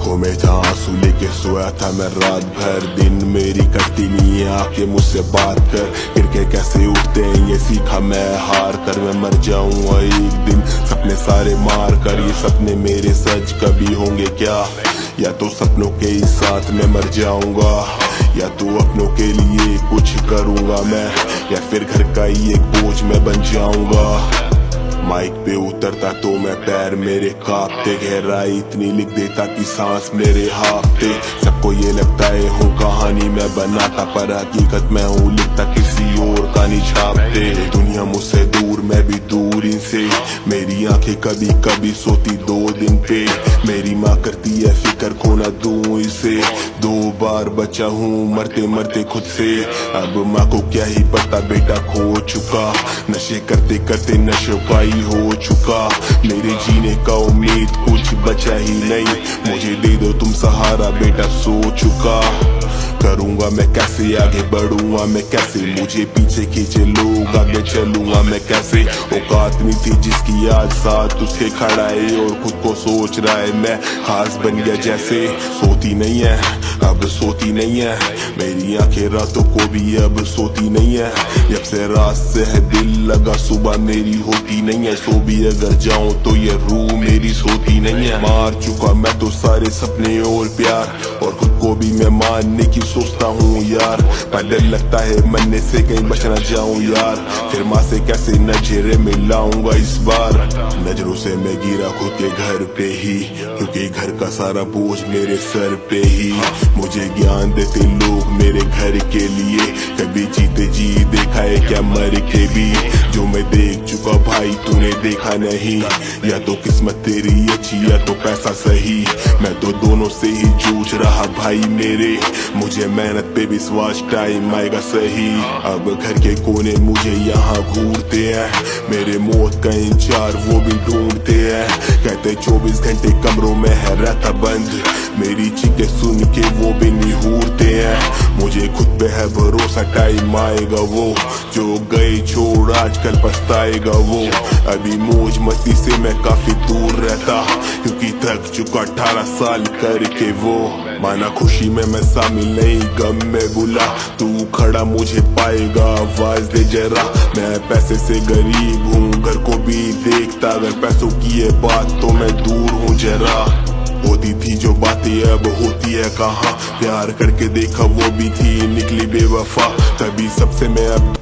आंखों में था आंसू लेके सोया था मैं रात भर, दिन मेरी कटती नहीं है, आके मुझसे बात कर। गिर के कैसे उठते हैं ये सीखा मैं हार कर, मैं मर जाऊंगा एक दिन सपने सारे मार कर। ये सपने मेरे सच कभी होंगे क्या, या तो सपनों के ही साथ में मर जाऊंगा, या तो अपनों के लिए कुछ करूंगा मैं, या फिर घर का ही एक बोझ मैं बन जाऊंगा। माइक पे उतरता तो मैं पैर मेरे कांपते, गहराई इतनी लिख देता कि सांस मेरे हाफते। सबको ये लगता है हूँ कहानी मैं बनाता, पर हकीकत मैं हूँ लिखता किसी और का नहीं छापते। दुनिया मुझसे दूर मैं भी दूर इनसे, मेरी आंखें कभी कभी सोती 2 दिन पे। मेरी माँ करती है फिक्र खो ना दूं इसे, 2 बार बचा हूँ मरते मरते खुद से। अब माँ को क्या ही पता बेटा खो चुका, नशे करते करते नशों का ही हो चुका। मेरे जीने का उम्मीद कुछ बचा ही नहीं, मुझे दे दो तुम सहारा बेटा सो चुका। करूंगा मैं कैसे आगे बढ़ूंगा मैं कैसे, मुझे पीछे खींचे लोग आगे चलूंगा मैं कैसे। औकात नहीं थी जिसकी आज साथ उसके खड़ा है, और खुद को सोच रहा है मैं खास बन गया जैसे। सोती नहीं है अब सोती नहीं है मेरी आंखें, रातों को भी अब सोती नहीं है। जब से रात से है दिल लगा सुबह मेरी होती नहीं है, सो भी अगर जाऊं तो ये रूह मेरी सोती नहीं है। मार चुका मैं तो सारे सपने और प्यार, और खुद को भी मैं मानने की सोचता हूँ यार। पर डर लगता है मरने से कहीं बच ना जाऊं यार, फिर माँ से कैसे नजरे मिलाऊंगा इस बार। नजरों से मैं गिरा खुद के घर पे ही, क्योंकि घर का सारा बोझ मेरे सर पे ही। मुझे ज्ञान देते लोग मेरे घर के लिए, कभी जीते जी देखा है क्या मर के भी। जो मैं देख चुका भाई तूने देखा नहीं, या तो किस्मत तेरी अच्छी या तो पैसा सही। मैं तो दोनों से ही जूझ रहा भाई मेरे, मुझे मेहनत पे विश्वास टाइम आएगा सही। अब घर के कोने मुझे यहाँ घूरते हैं, मेरे मौत का इंतजार वो भी ढूंढते हैं। कहते 24 घंटे कमरों में है रहता बंद, मेरी चीखें सुन के वो भी निहूरते हैं। मुझे खुद पे है भरोसा टाइम आएगा वो, जो गए छोड़ आजकल पछताएगा वो। अभी मौज मस्ती से मैं काफी दूर रहता, क्योंकि थक चुका 18 साल करके वो। माना खुशी में मैं शामिल नहीं गम में बुला, तू खड़ा मुझे पाएगा आवाज दे जरा। मैं पैसे से गरीब हूँ घर को भी देखता, अगर पैसों की है बात तो मैं दूर हूँ जरा। होती थी जो बातें अब होती है कहाँ, प्यार करके देखा वो भी थी निकली बेवफा, तभी सबसे मैं अब